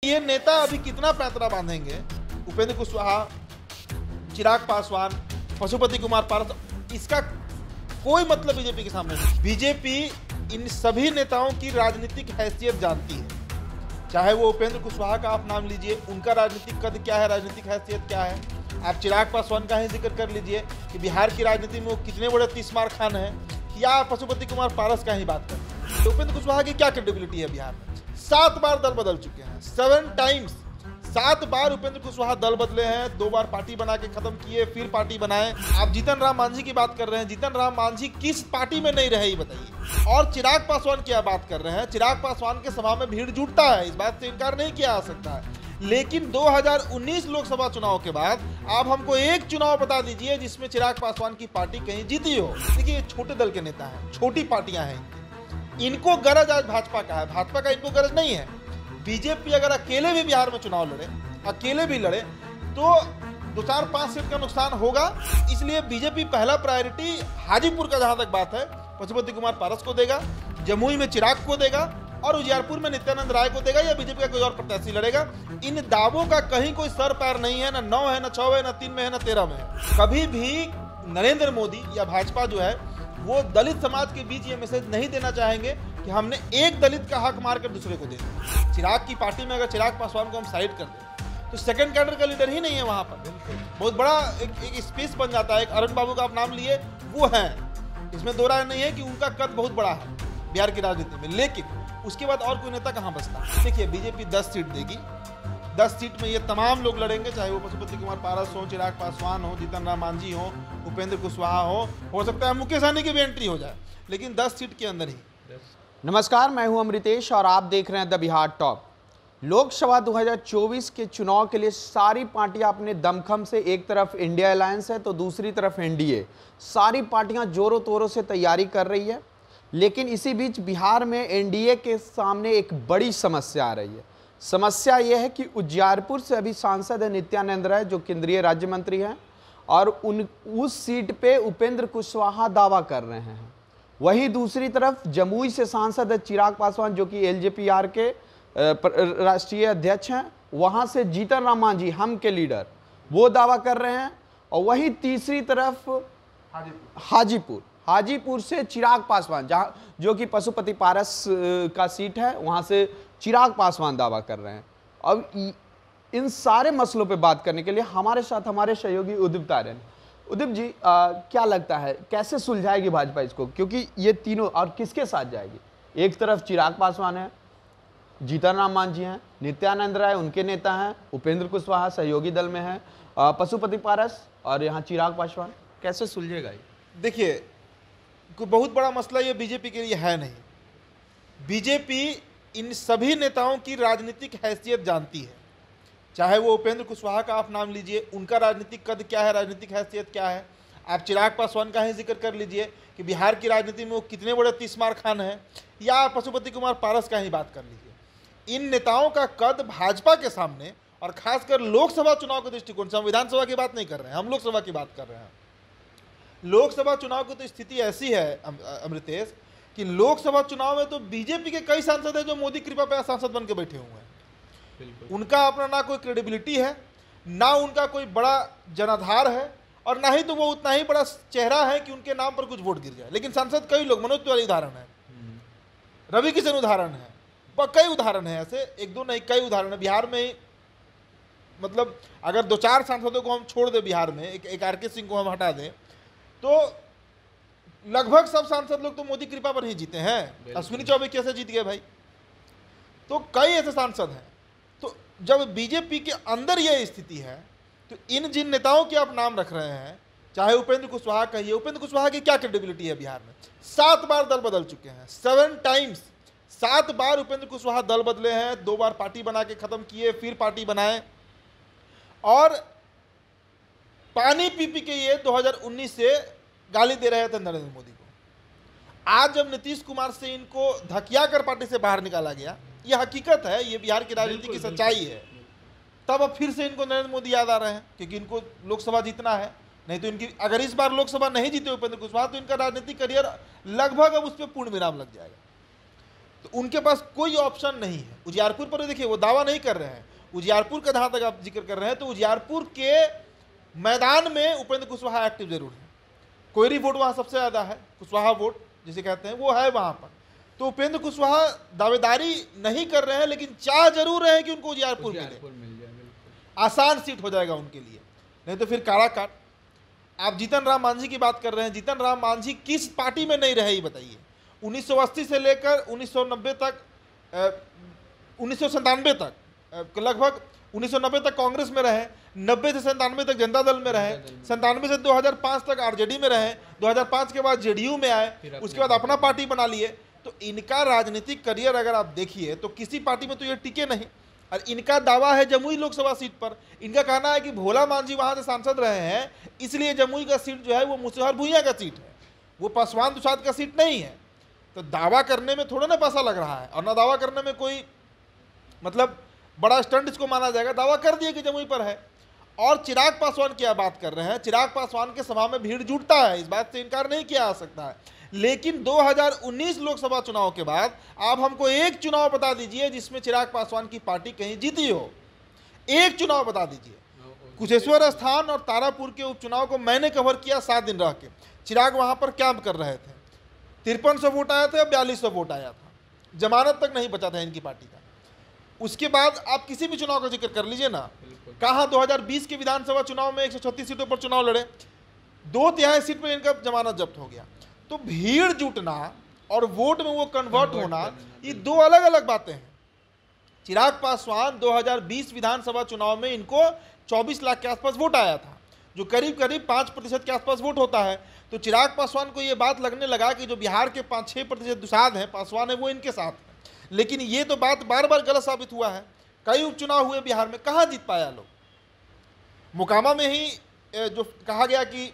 ये नेता अभी कितना पैंतरा बांधेंगे? उपेंद्र कुशवाहा, चिराग पासवान, पशुपति कुमार पारस, इसका कोई मतलब बीजेपी के सामने नहीं। बीजेपी इन सभी नेताओं की राजनीतिक हैसियत जानती है, चाहे वो उपेंद्र कुशवाहा का आप नाम लीजिए, उनका राजनीतिक कद क्या है, राजनीतिक हैसियत क्या है। आप चिराग पासवान का ही जिक्र कर लीजिए कि बिहार की राजनीति में वो कितने बड़े तीसमार खान हैं, या पशुपति कुमार पारस का ही बात करें तो उपेंद्र कुशवाहा की क्या क्रेडिबिलिटी है बिहार में? 7 बार दल बदल चुके हैं, 7 टाइम्स, 7 बार उपेंद्र कुशवाहा दल बदले हैं, 2 बार पार्टी बना के खत्म किए, फिर पार्टी बनाए। आप जीतन राम मांझी की बात कर रहे हैं, जीतन राम मांझी किस पार्टी में नहीं रहे ये बताइए। और चिराग पासवान की बात कर रहे हैं, चिराग पासवान के सभा में भीड़ जुटता है, इस बात से इनकार नहीं किया जा सकता है। लेकिन 2019 लोकसभा चुनाव के बाद आप हमको एक चुनाव बता दीजिए जिसमें चिराग पासवान की पार्टी कहीं जीती हो। देखिए, ये छोटे दल के नेता हैं, छोटी पार्टियां हैं, इनको गरज आज भाजपा का है, भाजपा का इनको गरज नहीं है। बीजेपी अगर अकेले भी बिहार में चुनाव लड़े, अकेले भी लड़े, तो 2-4-5 सीट का नुकसान होगा। इसलिए बीजेपी पहला प्रायोरिटी हाजीपुर का जहां तक बात है पशुपति कुमार पारस को देगा, जमुई में चिराग को देगा और उजियारपुर में नित्यानंद राय को देगा, या बीजेपी का कोई और प्रत्याशी लड़ेगा। इन दावों का कहीं कोई सर पैर नहीं है, ना 9 है, ना 6 है, ना 3 में है, ना 13 में है। कभी भी नरेंद्र मोदी या भाजपा जो है वो दलित समाज के बीच ये मैसेज नहीं देना चाहेंगे कि हमने एक दलित का हक मारकर दूसरे को दे दिया। चिराग की पार्टी में अगर चिराग पासवान को हम साइड कर दें तो सेकंड कैडर का लीडर ही नहीं है वहां पर। बहुत बड़ा एक स्पेस बन जाता है। एक अरुण बाबू का आप नाम लिए, वो है, इसमें दो राय नहीं है कि उनका कद बहुत बड़ा है बिहार की राजनीति में, लेकिन उसके बाद और कोई नेता कहां बचता। देखिए, बीजेपी 10 सीट देगी, 10 सीट में ये तमाम लोग लड़ेंगे, चाहे वो पशुपति कुमार पारस हो, चिराग पासवान हो, जीतन राम मांझी हो, उपेंद्र कुशवाहा हो सकता है मुकेश सहनी की भी एंट्री हो जाए, लेकिन 10 सीट के अंदर ही। नमस्कार, मैं हूं अमृतेश और आप देख रहे हैं द बिहार टॉप। लोकसभा 2024 के चुनाव के लिए सारी पार्टियां अपने दमखम से, एक तरफ इंडिया अलायंस है तो दूसरी तरफ एनडीए, सारी पार्टियां जोरों तोरों से तैयारी कर रही है। लेकिन इसी बीच बिहार में एनडीए के सामने एक बड़ी समस्या आ रही है। समस्या यह है कि उजियारपुर से अभी सांसद है नित्यानंद राय, जो केंद्रीय राज्य मंत्री हैं, और उस सीट पे उपेंद्र कुशवाहा दावा कर रहे हैं। वहीं दूसरी तरफ जमुई से सांसद है चिराग पासवान, जो कि एलजेपीआर के राष्ट्रीय अध्यक्ष हैं, वहां से जीतन राम मांझी, हम के लीडर, वो दावा कर रहे हैं। और वहीं तीसरी तरफ हाजीपुर से चिराग पासवान, जो कि पशुपति पारस का सीट है, वहां से चिराग पासवान दावा कर रहे हैं। अब इन सारे मसलों पे बात करने के लिए हमारे साथ हमारे सहयोगी उदिप तारन। उदिप जी, क्या लगता है कैसे सुलझाएगी भाजपा इसको, क्योंकि ये तीनों, और किसके साथ जाएगी? एक तरफ चिराग पासवान है, जीतन राम मांझी हैं, नित्यानंद राय उनके नेता हैं, उपेंद्र कुशवाहा सहयोगी दल में है, पशुपति पारस, और यहाँ चिराग पासवान। कैसे सुलझेगा ये? देखिए, कोई बहुत बड़ा मसला ये बीजेपी के लिए है नहीं। बीजेपी इन सभी नेताओं की राजनीतिक हैसियत जानती है, चाहे वो उपेंद्र कुशवाहा का आप नाम लीजिए, उनका राजनीतिक कद क्या है, राजनीतिक हैसियत क्या है। आप चिराग पासवान का ही जिक्र कर लीजिए कि बिहार की राजनीति में वो कितने बड़े तीसमार खान हैं, या पशुपति कुमार पारस का ही बात कर लीजिए। इन नेताओं का कद भाजपा के सामने, और खासकर लोकसभा चुनाव के दृष्टिकोण से, हम विधानसभा की बात नहीं कर रहे हैं, हम लोकसभा की बात कर रहे हैं। लोकसभा चुनाव की तो स्थिति ऐसी है अमृतेश कि लोकसभा चुनाव में तो बीजेपी के कई सांसद हैं जो मोदी कृपा पे सांसद बन के बैठे हुए हैं। उनका अपना ना कोई क्रेडिबिलिटी है, ना उनका कोई बड़ा जनाधार है, और ना ही तो वो उतना ही बड़ा चेहरा है कि उनके नाम पर कुछ वोट गिर जाए। लेकिन सांसद कई लोग, मनोज तिवारी उदाहरण है, रवि किशन उदाहरण है, कई उदाहरण है, ऐसे एक दो नहीं कई उदाहरण है बिहार में ही। मतलब अगर 2-4 सांसदों को हम छोड़ दें बिहार में, एक आर.के. सिंह को हम हटा दें, तो लगभग सब सांसद लोग तो मोदी कृपा पर ही जीते हैं। अश्विनी चौबे कैसे जीत गए भाई? तो कई ऐसे सांसद हैं। तो जब बीजेपी के अंदर यह स्थिति है, तो इन जिन नेताओं के आप नाम रख रहे हैं, चाहे उपेंद्र कुशवाहा कहिए, उपेंद्र कुशवाहा की क्या क्रेडिबिलिटी है बिहार में? 7 बार दल बदल चुके हैं, 7 टाइम्स, 7 बार उपेंद्र कुशवाहा दल बदले हैं, 2 बार पार्टी बना के खत्म किए, फिर पार्टी बनाए, और पानी पी पी के ये 2019 से गाली दे रहे थे नरेंद्र मोदी को। आज जब नीतीश कुमार से इनको धकिया कर पार्टी से बाहर निकाला गया, ये हकीकत है, ये बिहार की राजनीति की सच्चाई है, तब अब फिर से इनको नरेंद्र मोदी याद आ रहे हैं, क्योंकि इनको लोकसभा जीतना है। नहीं तो इनकी, अगर इस बार लोकसभा नहीं जीते उपेंद्र कुशवाहा, तो इनका राजनीतिक करियर लगभग अब उस पर पूर्ण विराम लग जाएगा। तो उनके पास कोई ऑप्शन नहीं है। उजियारपुर पर देखिए वो दावा नहीं कर रहे हैं। उजियारपुर का जहाँ तक आप जिक्र कर रहे हैं तो उजियारपुर के मैदान में उपेंद्र कुशवाहा एक्टिव जरूर है। कोयरी वोट वहाँ सबसे ज़्यादा है, कुशवाहा वोट जिसे कहते हैं वो है वहाँ पर। तो उपेंद्र कुशवाहा दावेदारी नहीं कर रहे हैं, लेकिन चाह जरूर रहे हैं कि उनको उजियारपुर मिल जाए, आसान सीट हो जाएगा उनके लिए, नहीं तो फिर काराकाट। आप जीतन राम मांझी की बात कर रहे हैं, जीतन राम मांझी किस पार्टी में नहीं रहे ये बताइए। 1980 से लेकर 1990 तक 1997 तक लगभग 1990 तक कांग्रेस में रहे, 90 से 97 तक जनता दल में रहे, 97 से 2005 तक आरजेडी में रहे, 2005 के बाद जेडीयू में आए, उसके बाद अपना पार्टी बना लिए। तो इनका राजनीतिक करियर अगर आप देखिए तो किसी पार्टी में तो ये टिके नहीं। और इनका दावा है जमुई लोकसभा सीट पर, इनका कहना है कि भोला मांझी वहां से सांसद रहे हैं, इसलिए जमुई का सीट जो है वो मुसहर भुइयां का सीट है, वो पासवान दुसाद का सीट नहीं है। तो दावा करने में थोड़ा ना पैसा लग रहा है, और ना दावा करने में कोई मतलब बड़ा स्टंट इसको माना जाएगा। दावा कर दिए कि जमुई पर है। और चिराग पासवान की बात कर रहे हैं, चिराग पासवान के सभा में भीड़ जुटता है, इस बात से इनकार नहीं किया जा सकता है। लेकिन 2019 लोकसभा चुनाव के बाद आप हमको एक चुनाव बता दीजिए जिसमें चिराग पासवान की पार्टी कहीं जीती हो, एक चुनाव बता दीजिए। कुशेश्वर स्थान और तारापुर के उपचुनाव को मैंने कवर किया 7 दिन रह के। चिराग वहां पर कैंप कर रहे थे, 5300 वोट आया था, 4200 वोट आया था, जमानत तक नहीं बचा था इनकी पार्टी का। उसके बाद आप किसी भी चुनाव का जिक्र कर लीजिए ना, कहाँ 2020 के विधानसभा चुनाव में 136 सीटों पर चुनाव लड़े, 2/3 सीट पर इनका जमानत जब्त हो गया। तो भीड़ जुटना और वोट में वो कन्वर्ट होना, ये दो अलग अलग बातें हैं। चिराग पासवान 2020 विधानसभा चुनाव में इनको 24 लाख के आसपास वोट आया था, जो करीब करीब 5% के आसपास वोट होता है। तो चिराग पासवान को ये बात लगने लगा कि जो बिहार के 5-6% दुसाध हैं, पासवान है, वो इनके साथ है। लेकिन ये तो बात बार बार गलत साबित हुआ है। कई उपचुनाव हुए बिहार में, कहाँ जीत पाया लोग। मोकामा में ही जो कहा गया कि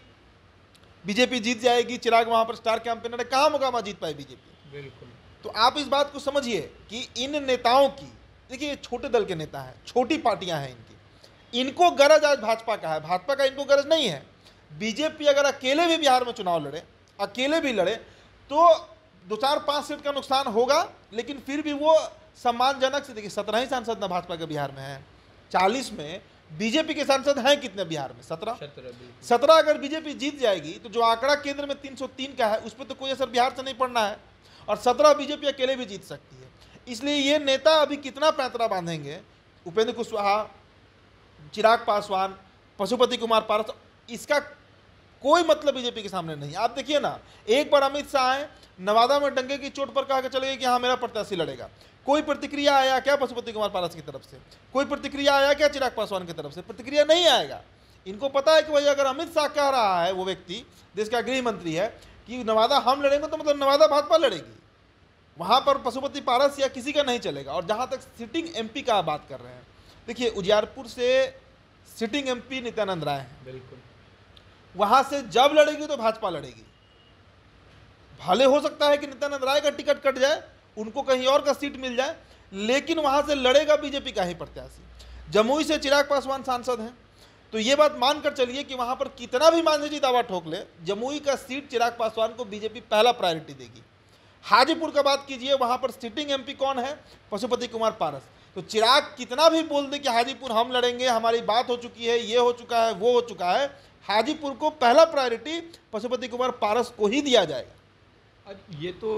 बीजेपी जीत जाएगी, चिराग वहां पर स्टार कैंपेनर है, कहाँ मोकामा जीत पाए बीजेपी। बिल्कुल। तो आप इस बात को समझिए कि इन नेताओं की, देखिए ये छोटे दल के नेता हैं, छोटी पार्टियां हैं इनकी, इनको गरज आज भाजपा का है, भाजपा का इनको गरज नहीं है। बीजेपी अगर अकेले भी बिहार में चुनाव लड़े, अकेले भी लड़े, तो 2-4-5 सीट का नुकसान होगा, लेकिन फिर भी वो सम्मानजनक से। देखिए 17 ही सांसद ना भाजपा के बिहार में है, 40 में बीजेपी के सांसद हैं कितने बिहार में? 17 अगर बीजेपी जीत जाएगी तो जो आंकड़ा केंद्र में 303 का है उस पर तो कोई असर बिहार से नहीं पड़ना है, और 17 बीजेपी अकेले भी जीत सकती है। इसलिए ये नेता अभी कितना पैंतरा बांधेंगे, उपेंद्र कुशवाहा, चिराग पासवान, पशुपति कुमार पारस, इसका कोई मतलब बीजेपी के सामने नहीं। आप देखिए ना, एक बार अमित शाह आए, नवादा में डंगे की चोट पर कहा के चले गए कि हाँ मेरा प्रत्याशी लड़ेगा। कोई प्रतिक्रिया आया क्या पशुपति कुमार पारस की तरफ से? कोई प्रतिक्रिया आया क्या चिराग पासवान की तरफ से? प्रतिक्रिया नहीं आएगा। इनको पता है कि भाई अगर अमित शाह कह रहा है, वो व्यक्ति देश का गृह मंत्री है, कि नवादा हम लड़ेंगे, तो मतलब नवादा भाजपा लड़ेगी, वहां पर पशुपति पारस या किसी का नहीं चलेगा। और जहां तक सिटिंग एमपी का बात कर रहे हैं, देखिए उजियारपुर से सिटिंग एमपी नित्यानंद राय है, बिल्कुल, वहां से जब लड़ेगी तो भाजपा लड़ेगी। भले हो सकता है कि नित्यानंद राय का टिकट कट जाए, उनको कहीं और का सीट मिल जाए, लेकिन वहां से लड़ेगा बीजेपी का ही प्रत्याशी। जमुई से चिराग पासवान सांसद हैं, तो ये बात मानकर चलिए कि वहां पर कितना भी मांझी जी दावा ठोक ले, जमुई का सीट चिराग पासवान को बीजेपी पहला प्रायोरिटी देगी। हाजीपुर का बात कीजिए, वहां पर सिटिंग एमपी कौन है? पशुपति कुमार पारस। तो चिराग कितना भी बोल दे कि हाजीपुर हम लड़ेंगे, हमारी बात हो चुकी है, ये हो चुका है, वो हो चुका है, हाजीपुर को पहला प्रायोरिटी पशुपति कुमार पारस को ही दिया जाएगा। ये तो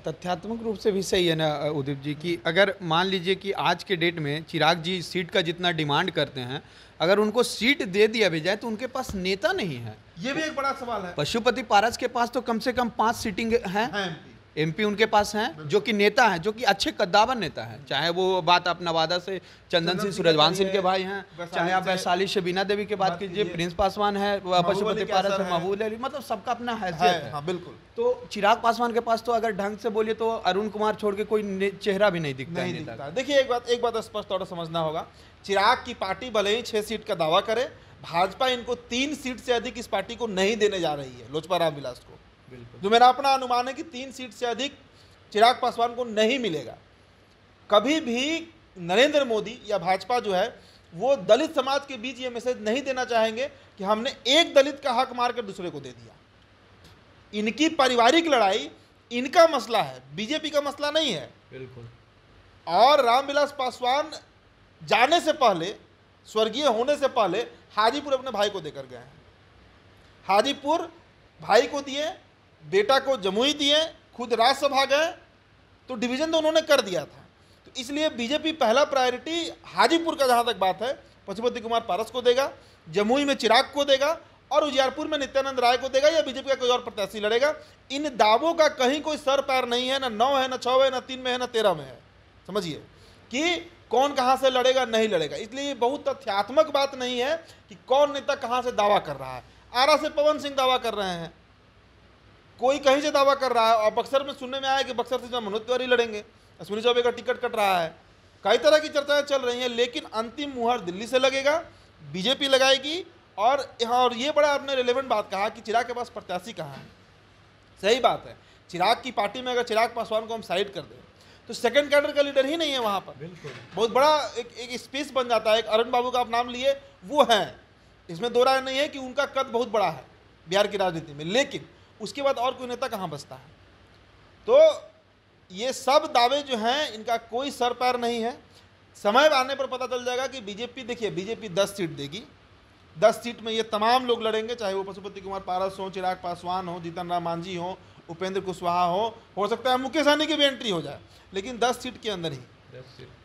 तथ्यात्मक रूप से भी सही है ना उदित जी, कि अगर मान लीजिए कि आज के डेट में चिराग जी सीट का जितना डिमांड करते हैं, अगर उनको सीट दे दिया भी जाए तो उनके पास नेता नहीं है। ये भी एक बड़ा सवाल है। पशुपति पारस के पास तो कम से कम 5 सीटिंग हैं, एमपी उनके पास हैं, जो कि नेता हैं, जो कि अच्छे कद्दावर नेता हैं। चाहे वो बात आप नवादा से चंदन सिंह सूरजवान सिंह के भाई हैं, चाहे आप वैशाली से बीना देवी की बात कीजिए, प्रिंस पासवान है, पशुपति पारस है, महबूब अली, मतलब सबका अपना हैसियत है। हाँ, बिल्कुल। तो चिराग पासवान के पास तो अगर ढंग से बोलिए तो अरुण कुमार छोड़ के कोई चेहरा भी नहीं दिखता है। देखिए एक बात स्पष्ट तौर से समझना होगा, चिराग की पार्टी भले ही 6 सीट का दावा करे, भाजपा इनको 3 सीट से अधिक इस पार्टी को नहीं देने जा रही है, लोजपा रामविलास को। जो मेरा अपना अनुमान है कि 3 सीट से अधिक चिराग पासवान को नहीं मिलेगा। कभी भी नरेंद्र मोदी या भाजपा जो है वो दलित समाज के बीच ये मैसेज नहीं देना चाहेंगे कि हमने एक दलित का हक मार कर दूसरे को दे दिया। इनकी पारिवारिक लड़ाई इनका मसला है, बीजेपी का मसला नहीं है। बिल्कुल। और रामविलास पासवान जाने से पहले, स्वर्गीय होने से पहले हाजीपुर अपने भाई को देकर गए हैं। हाजीपुर भाई को दिए, बेटा को जमुई दिए, खुद राज्यसभा गए, तो डिवीजन तो उन्होंने कर दिया था। तो इसलिए बीजेपी पहला प्रायोरिटी हाजीपुर का जहाँ तक बात है पशुपति कुमार पारस को देगा, जमुई में चिराग को देगा और उजियारपुर में नित्यानंद राय को देगा, या बीजेपी का कोई और प्रत्याशी लड़ेगा। इन दावों का कहीं कोई सर पैर नहीं है, ना 9 है, ना 6 है, ना 3 में है, ना 13 में है। समझिए कि कौन कहाँ से लड़ेगा नहीं लड़ेगा। इसलिए ये बहुत तथ्यात्मक बात नहीं है कि कौन नेता कहाँ से दावा कर रहा है। आरा से पवन सिंह दावा कर रहे हैं, कोई कहीं से दावा कर रहा है, और बक्सर में सुनने में आया कि बक्सर से मनोज तिवारी लड़ेंगे, अश्विनी चौबे का टिकट कट रहा है, कई तरह की चर्चाएं चल रही हैं। लेकिन अंतिम मुहर दिल्ली से लगेगा, बीजेपी लगाएगी। और ये बड़ा आपने रिलेवेंट बात कहा कि चिराग के पास प्रत्याशी कहाँ है। सही बात है, चिराग की पार्टी में अगर चिराग पासवान को हम साइड कर दें तो सेकंड कैडर का लीडर ही नहीं है वहाँ पर। बिल्कुल। बहुत बड़ा एक स्पेस बन जाता है। एक अरुण बाबू का आप नाम लिए, वो हैं, इसमें दो राय नहीं है कि उनका कद बहुत बड़ा है बिहार की राजनीति में, लेकिन उसके बाद और कोई नेता कहाँ बचता है। तो ये सब दावे जो हैं इनका कोई सर पैर नहीं है। समय आने पर पता चल जाएगा कि बीजेपी, देखिए बीजेपी 10 सीट देगी, 10 सीट में ये तमाम लोग लड़ेंगे, चाहे वो पशुपति कुमार पारस हो, चिराग पासवान हो, जीतन राम मांझी हो, उपेंद्र कुशवाहा हो सकता है मुकेश सहनी की भी एंट्री हो जाए, लेकिन 10 सीट के अंदर ही।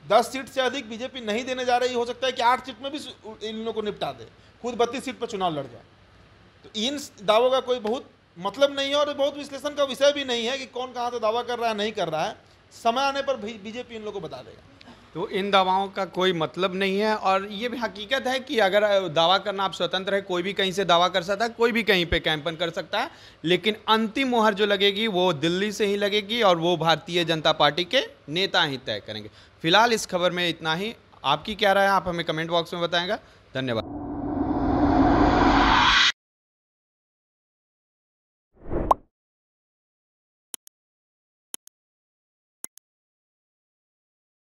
10 सीट से अधिक बीजेपी नहीं देने जा रही। हो सकता है कि 8 सीट में भी इन लोगों को निपटा दे, खुद 32 सीट पर चुनाव लड़ जाए। तो इन दावों का कोई बहुत मतलब नहीं है और बहुत विश्लेषण का विषय भी नहीं है कि कौन कहाँ से दावा कर रहा है नहीं कर रहा है। समय आने पर बीजेपी इन लोगों को बता देगा। तो इन दावाओं का कोई मतलब नहीं है, और ये भी हकीकत है कि अगर दावा करना आप स्वतंत्र है, कोई भी कहीं से दावा कर सकता है, कोई भी कहीं पे कैंपेन कर सकता है, लेकिन अंतिम मुहर जो लगेगी वो दिल्ली से ही लगेगी और वो भारतीय जनता पार्टी के नेता ही तय करेंगे। फिलहाल इस खबर में इतना ही। आपकी क्या राय है, आप हमें कमेंट बॉक्स में बताएंगे। धन्यवाद।